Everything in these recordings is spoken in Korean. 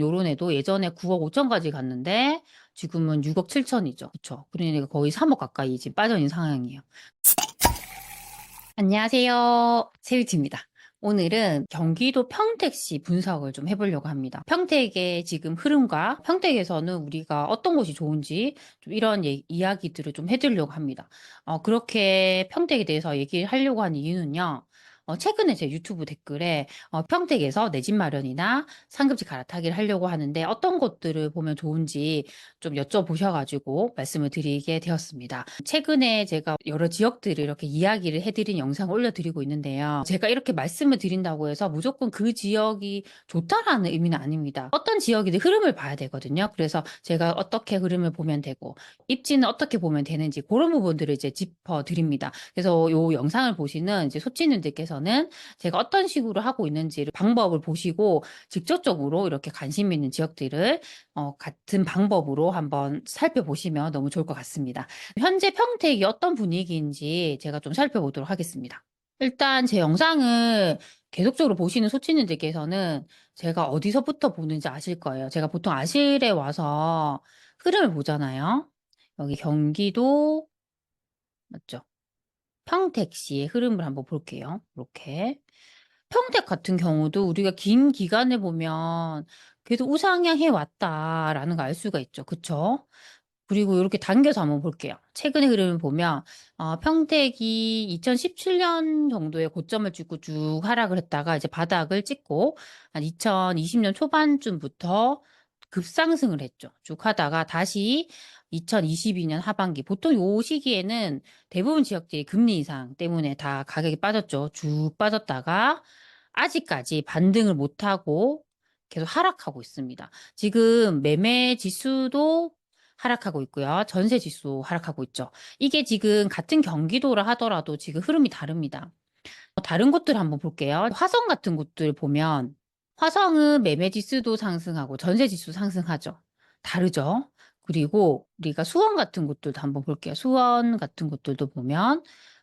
요런 애도 예전에 9억 5천까지 갔는데 지금은 6억 7천이죠. 그쵸. 그러니까 거의 3억 가까이 지금 빠져 있는 상황이에요. 안녕하세요. 세유치입니다. 오늘은 경기도 평택시 분석을 좀 해보려고 합니다. 평택의 지금 흐름과 평택에서는 우리가 어떤 곳이 좋은지 좀 이런 이야기들을 좀 해드리려고 합니다. 그렇게 평택에 대해서 얘기를 하려고 하는 이유는요. 최근에 제 유튜브 댓글에 평택에서 내 집 마련이나 상급지 갈아타기를 하려고 하는데 어떤 것들을 보면 좋은지 좀 여쭤보셔가지고 말씀을 드리게 되었습니다. 최근에 제가 여러 지역들을 이렇게 이야기를 해드린 영상을 올려드리고 있는데요. 제가 이렇게 말씀을 드린다고 해서 무조건 그 지역이 좋다라는 의미는 아닙니다. 어떤 지역이든 흐름을 봐야 되거든요. 그래서 제가 어떻게 흐름을 보면 되고 입지는 어떻게 보면 되는지 그런 부분들을 이제 짚어드립니다. 그래서 이 영상을 보시는 이제 소치님들께서는 제가 어떤 식으로 하고 있는지를 방법을 보시고 직접적으로 이렇게 관심 있는 지역들을 같은 방법으로 한번 살펴보시면 너무 좋을 것 같습니다. 현재 평택이 어떤 분위기인지 제가 좀 살펴보도록 하겠습니다. 일단 제 영상을 계속적으로 보시는 소치님들께서는 제가 어디서부터 보는지 아실 거예요. 제가 보통 아실에 와서 흐름을 보잖아요. 여기 경기도, 맞죠? 평택시의 흐름을 한번 볼게요. 이렇게. 평택 같은 경우도 우리가 긴 기간을 보면 그래도 우상향해 왔다라는 걸 알 수가 있죠. 그쵸? 그리고 이렇게 당겨서 한번 볼게요. 최근의 흐름을 보면 평택이 2017년 정도의 고점을 찍고 쭉 하락을 했다가 이제 바닥을 찍고 한 2020년 초반쯤부터 급상승을 했죠. 쭉 하다가 다시 2022년 하반기 보통 요 시기에는 대부분 지역들이 금리 인상 때문에 다 가격이 빠졌죠. 쭉 빠졌다가 아직까지 반등을 못하고 계속 하락하고 있습니다. 지금 매매 지수도 하락하고 있고요. 전세 지수 하락하고 있죠. 이게 지금 같은 경기도라 하더라도 지금 흐름이 다릅니다. 다른 곳들 한번 볼게요. 화성 같은 곳들 보면 화성은 매매 지수도 상승하고 전세 지수 상승하죠. 다르죠. 그리고 우리가 수원 같은 곳들도 한번 볼게요. 수원 같은 곳들도 보면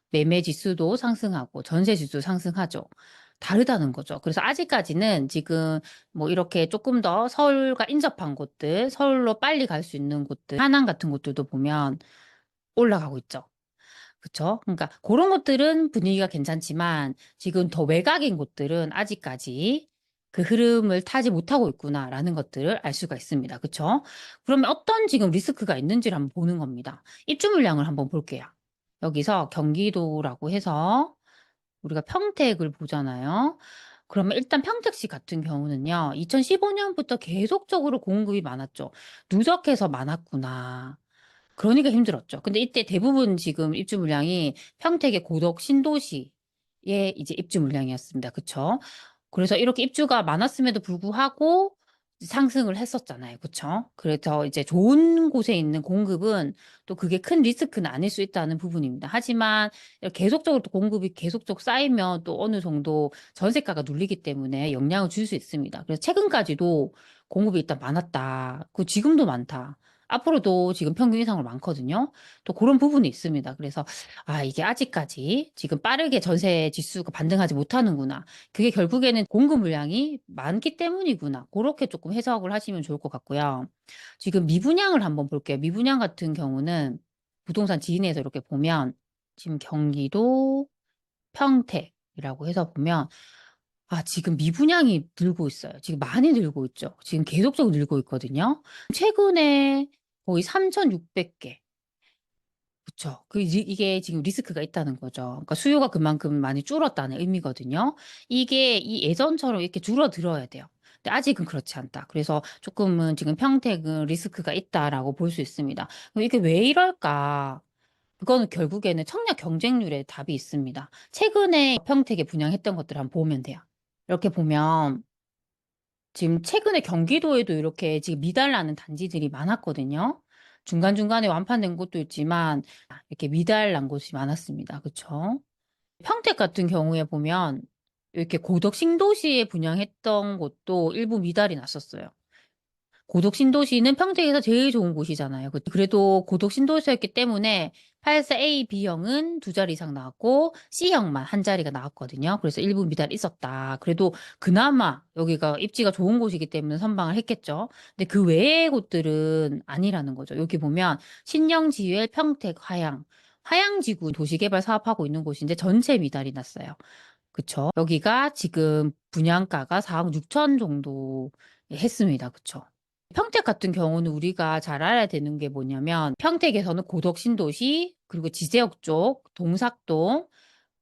매매 지수도 상승하고 전세 지수 상승하죠. 다르다는 거죠. 그래서 아직까지는 지금 뭐 이렇게 조금 더 서울과 인접한 곳들, 서울로 빨리 갈 수 있는 곳들, 하남 같은 곳들도 보면 올라가고 있죠. 그쵸? 그러니까 그런 것들은 분위기가 괜찮지만 지금 더 외곽인 곳들은 아직까지 그 흐름을 타지 못하고 있구나라는 것들을 알 수가 있습니다. 그쵸? 그러면 어떤 지금 리스크가 있는지를 한번 보는 겁니다. 입주 물량을 한번 볼게요. 여기서 경기도라고 해서 우리가 평택을 보잖아요. 그러면 일단 평택시 같은 경우는요, 2015년부터 계속적으로 공급이 많았죠. 누적해서 많았구나. 그러니까 힘들었죠. 근데 이때 대부분 지금 입주 물량이 평택의 고덕 신도시의 이제 입주 물량이었습니다. 그쵸? 그래서 이렇게 입주가 많았음에도 불구하고 상승을 했었잖아요. 그쵸? 그래서 이제 좋은 곳에 있는 공급은 또 그게 큰 리스크는 아닐 수 있다는 부분입니다. 하지만 계속적으로 또 공급이 계속적으로 쌓이면 또 어느 정도 전세가가 눌리기 때문에 영향을 줄 수 있습니다. 그래서 최근까지도 공급이 일단 많았다. 그 지금도 많다. 앞으로도 지금 평균 이상으로 많거든요. 또 그런 부분이 있습니다. 그래서 이게 아직까지 지금 빠르게 전세 지수가 반등하지 못하는구나. 그게 결국에는 공급 물량이 많기 때문이구나. 그렇게 조금 해석을 하시면 좋을 것 같고요. 지금 미분양을 한번 볼게요. 미분양 같은 경우는 부동산 지인에서 이렇게 보면 지금 경기도 평택이라고 해서 보면 지금 미분양이 늘고 있어요. 지금 많이 늘고 있죠. 지금 계속적으로 늘고 있거든요. 최근에 거의 3,600개. 그쵸. 이게 지금 리스크가 있다는 거죠. 그러니까 수요가 그만큼 많이 줄었다는 의미거든요. 이게 예전처럼 이렇게 줄어들어야 돼요. 근데 아직은 그렇지 않다. 그래서 조금은 지금 평택은 리스크가 있다라고 볼 수 있습니다. 그럼 이게 왜 이럴까? 그거는 결국에는 청약 경쟁률에 답이 있습니다. 최근에 평택에 분양했던 것들 한번 보면 돼요. 이렇게 보면 지금 최근에 경기도에도 이렇게 지금 미달나는 단지들이 많았거든요. 중간중간에 완판된 곳도 있지만 이렇게 미달난 곳이 많았습니다. 그쵸? 평택 같은 경우에 보면 이렇게 고덕 신도시에 분양했던 곳도 일부 미달이 났었어요. 고독 신도시는 평택에서 제일 좋은 곳이잖아요. 그래도 고독 신도시였기 때문에 84A, B형은 두 자리 이상 나왔고 C형만 한 자리가 나왔거든요. 그래서 일부 미달이 있었다. 그래도 그나마 여기가 입지가 좋은 곳이기 때문에 선방을 했겠죠. 근데 그 외의 곳들은 아니라는 거죠. 여기 보면 신영지회, 평택, 화양지구 도시개발 사업하고 있는 곳인데 전체 미달이 났어요. 그쵸? 여기가 지금 분양가가 4억 6천 정도 했습니다. 그쵸? 평택 같은 경우는 우리가 잘 알아야 되는 게 뭐냐면 평택에서는 고덕 신도시 그리고 지제역 쪽 동삭동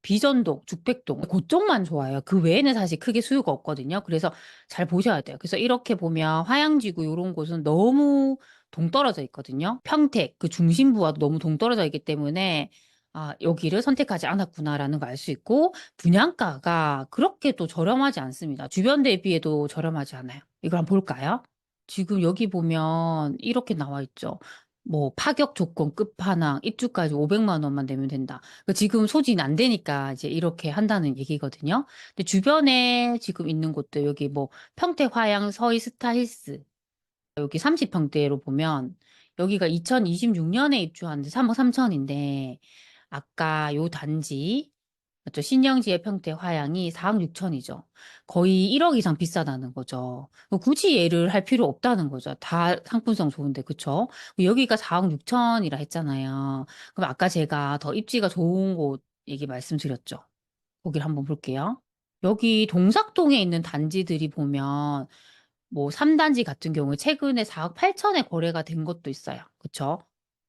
비전동, 죽백동 그쪽만 좋아요. 그 외에는 사실 크게 수요가 없거든요. 그래서 잘 보셔야 돼요. 그래서 이렇게 보면 화양지구 이런 곳은 너무 동떨어져 있거든요. 평택 그 중심부와도 너무 동떨어져 있기 때문에 아, 여기를 선택하지 않았구나라는 걸 알 수 있고 분양가가 그렇게 또 저렴하지 않습니다. 주변 대비해도 저렴하지 않아요. 이걸 한번 볼까요? 지금 여기 보면 이렇게 나와 있죠. 뭐 파격 조건 끝판왕 입주까지 500만 원만 내면 된다. 지금 소진 안 되니까 이제 이렇게 한다는 얘기거든요. 근데 주변에 지금 있는 곳들 여기 뭐 평택 화양 서희 스타힐스 여기 30평대로 보면 여기가 2026년에 입주하는데 3억 3천인데 아까 요 단지 맞죠? 신영지의 평택 화양이 4억 6천이죠. 거의 1억 이상 비싸다는 거죠. 굳이 얘를 할 필요 없다는 거죠. 다 상품성 좋은데, 그쵸? 여기가 4억 6천이라 했잖아요. 그럼 아까 제가 더 입지가 좋은 곳 얘기 말씀드렸죠. 거기를 한번 볼게요. 여기 동삭동에 있는 단지들이 보면 뭐 3단지 같은 경우에 최근에 4억 8천에 거래가 된 것도 있어요. 그쵸?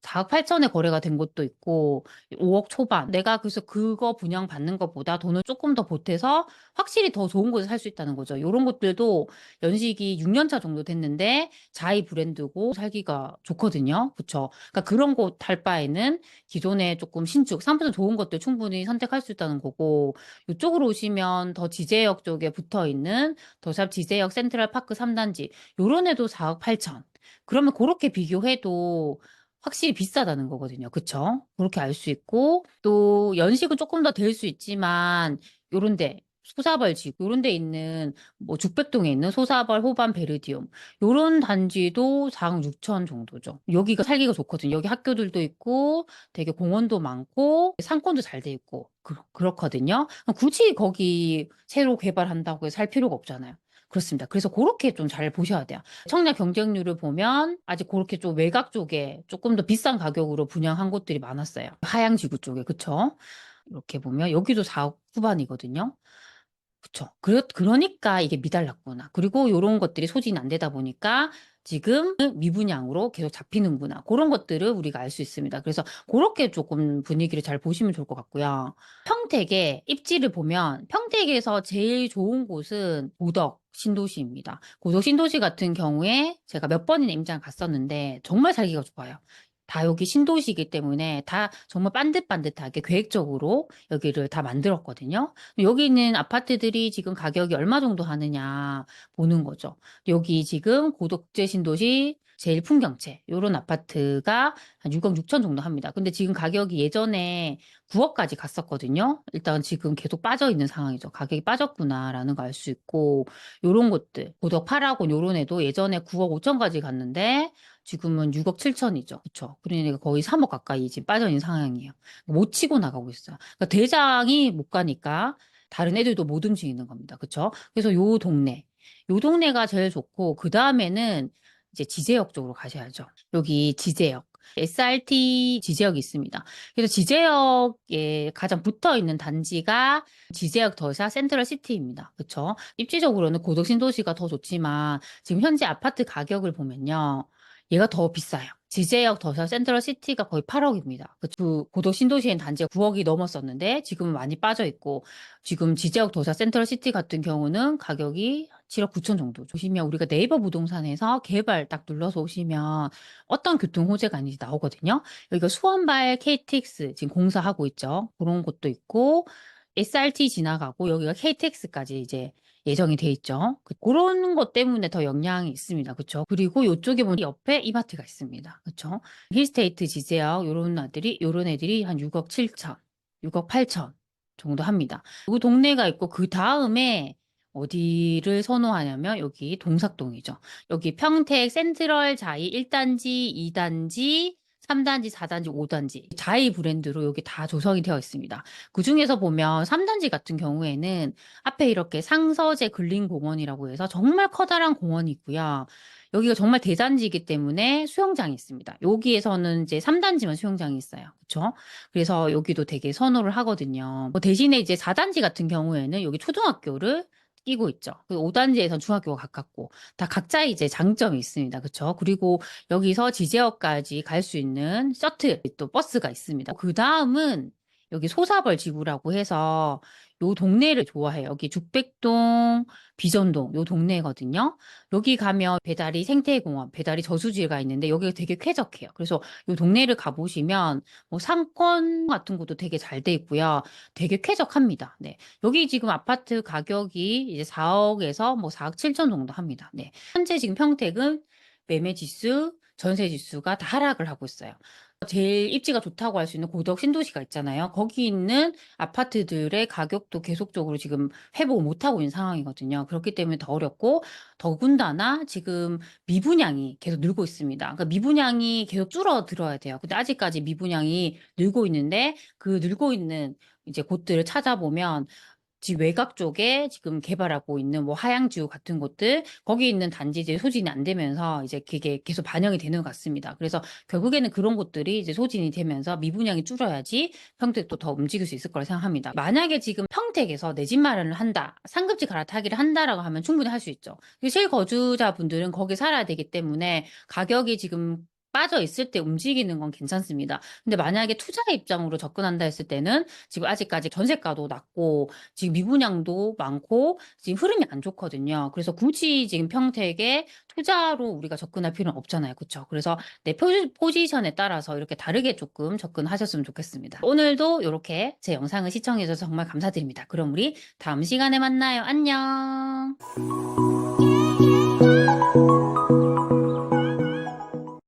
4억 8천에 거래가 된 것도 있고 5억 초반. 내가 그래서 그거 분양 받는 것보다 돈을 조금 더 보태서 확실히 더 좋은 곳에 살 수 있다는 거죠. 이런 것들도 연식이 6년 차 정도 됐는데 자이 브랜드고 살기가 좋거든요. 그쵸? 그러니까 그런 곳 할 바에는 기존에 조금 신축, 상품성 좋은 것들 충분히 선택할 수 있다는 거고 이쪽으로 오시면 더 지제역 쪽에 붙어 있는 더샵 지제역 센트럴파크 3단지 요런 애도 4억 8천. 그러면 그렇게 비교해도 확실히 비싸다는 거거든요. 그쵸? 그렇게 알 수 있고 또 연식은 조금 더 될 수 있지만 요런데 소사벌 지구 요런 데 있는 뭐 죽백동에 있는 소사벌 호반 베르디움 요런 단지도 4억 6천 정도죠. 여기가 살기가 좋거든요. 여기 학교들도 있고 되게 공원도 많고 상권도 잘 돼 있고 그렇거든요. 굳이 거기 새로 개발한다고 해서 살 필요가 없잖아요. 그렇습니다. 그래서 그렇게 좀 잘 보셔야 돼요. 청약 경쟁률을 보면 아직 그렇게 좀 외곽 쪽에 조금 더 비싼 가격으로 분양한 곳들이 많았어요. 하양지구 쪽에, 그쵸? 이렇게 보면 여기도 4억 후반이거든요. 그쵸. 그러니까 이게 미달랐구나. 그리고 요런 것들이 소진이 안 되다 보니까 지금 미분양으로 계속 잡히는구나. 그런 것들을 우리가 알 수 있습니다. 그래서 그렇게 조금 분위기를 잘 보시면 좋을 것 같고요. 평택의 입지를 보면 평택에서 제일 좋은 곳은 고덕 신도시입니다. 고덕 신도시 같은 경우에 제가 몇 번이나 임장 갔었는데 정말 살기가 좋아요. 다 여기 신도시이기 때문에 다 정말 반듯반듯하게 계획적으로 여기를 다 만들었거든요. 여기 있는 아파트들이 지금 가격이 얼마 정도 하느냐 보는 거죠. 여기 지금 고덕제 신도시 제일 풍경채 요런 아파트가 한 6억 6천 정도 합니다. 근데 지금 가격이 예전에 9억까지 갔었거든요. 일단 지금 계속 빠져 있는 상황이죠. 가격이 빠졌구나라는 거 알 수 있고 요런 곳들 고덕 8하고 요런 애도 예전에 9억 5천까지 갔는데 지금은 6억 7천이죠. 그렇죠. 그러니까 거의 3억 가까이 지금 빠져 있는 상황이에요. 못 치고 나가고 있어요. 그러니까 대장이 못 가니까 다른 애들도 못 움직이는 겁니다. 그렇죠? 그래서 요 동네가 제일 좋고 그 다음에는 이제 지제역 쪽으로 가셔야죠. 여기 지제역. SRT 지제역이 있습니다. 그래서 지제역에 가장 붙어 있는 단지가 지제역 더샵 센트럴 시티입니다. 그렇죠? 입지적으로는 고덕 신도시가 더 좋지만 지금 현재 아파트 가격을 보면요. 얘가 더 비싸요. 지제역 더샵 센트럴 시티가 거의 8억입니다. 그 고덕 신도시엔 단지가 9억이 넘었었는데 지금은 많이 빠져 있고 지금 지제역 더샵 센트럴 시티 같은 경우는 가격이 7억 9천 정도. 보시면 우리가 네이버 부동산에서 개발 딱 눌러서 오시면 어떤 교통 호재가 있는지 나오거든요. 여기가 수원발 KTX 지금 공사하고 있죠. 그런 곳도 있고 SRT 지나가고 여기가 KTX까지 이제 예정이 돼 있죠. 그런 것 때문에 더 영향이 있습니다. 그렇죠? 그리고 이쪽에 보면 옆에 이마트가 있습니다. 그렇죠? 힐스테이트 지제역 요런 애들이 한 6억 7천, 6억 8천 정도 합니다. 그 동네가 있고 그 다음에 어디를 선호하냐면 여기 동삭동이죠. 여기 평택 센트럴 자이 1단지, 2단지, 3단지, 4단지, 5단지 자이 브랜드로 여기 다 조성이 되어 있습니다. 그중에서 보면 3단지 같은 경우에는 앞에 이렇게 상서재 근린공원이라고 해서 정말 커다란 공원이 있고요. 여기가 정말 대단지이기 때문에 수영장이 있습니다. 여기에서는 이제 3단지만 수영장이 있어요. 그렇죠? 그래서 여기도 되게 선호를 하거든요. 뭐 대신에 이제 4단지 같은 경우에는 여기 초등학교를 끼고 있죠. 그 5단지에선 중학교가 가깝고 다 각자 이제 장점이 있습니다. 그렇죠? 그리고 여기서 지제역까지 갈 수 있는 셔틀 또 버스가 있습니다. 그다음은 여기 소사벌 지구라고 해서 요 동네를 좋아해요. 여기 죽백동, 비전동 요 동네거든요. 여기 가면 배다리 생태공원, 배다리 저수지가 있는데 여기가 되게 쾌적해요. 그래서 요 동네를 가보시면 뭐 상권 같은 것도 되게 잘 돼 있고요. 되게 쾌적합니다. 네. 여기 지금 아파트 가격이 이제 4억에서 뭐 4억 7천 정도 합니다. 네. 현재 지금 평택은 매매 지수, 전세 지수가 다 하락을 하고 있어요. 제일 입지가 좋다고 할 수 있는 고덕 신도시가 있잖아요. 거기 있는 아파트들의 가격도 계속적으로 지금 회복을 못하고 있는 상황이거든요. 그렇기 때문에 더 어렵고 더군다나 지금 미분양이 계속 늘고 있습니다. 그러니까 미분양이 계속 줄어들어야 돼요. 근데 아직까지 미분양이 늘고 있는데 그 늘고 있는 이제 곳들을 찾아보면 지금 외곽 쪽에 지금 개발하고 있는 뭐 하양지구 같은 곳들 거기 있는 단지들이 소진이 안 되면서 이제 그게 계속 반영이 되는 것 같습니다. 그래서 결국에는 그런 곳들이 이제 소진이 되면서 미분양이 줄어야지 평택도 더 움직일 수 있을 거라 생각합니다. 만약에 지금 평택에서 내 집 마련을 한다, 상급지 갈아타기를 한다라고 하면 충분히 할 수 있죠. 실거주자분들은 거기 살아야 되기 때문에 가격이 지금 빠져 있을 때 움직이는 건 괜찮습니다. 근데 만약에 투자의 입장으로 접근한다 했을 때는 지금 아직까지 전세가도 낮고 지금 미분양도 많고 지금 흐름이 안 좋거든요. 그래서 굳이 지금 평택에 투자로 우리가 접근할 필요는 없잖아요. 그렇죠? 그래서 내 포지션에 따라서 이렇게 다르게 조금 접근하셨으면 좋겠습니다. 오늘도 이렇게 제 영상을 시청해 주셔서 정말 감사드립니다. 그럼 우리 다음 시간에 만나요. 안녕.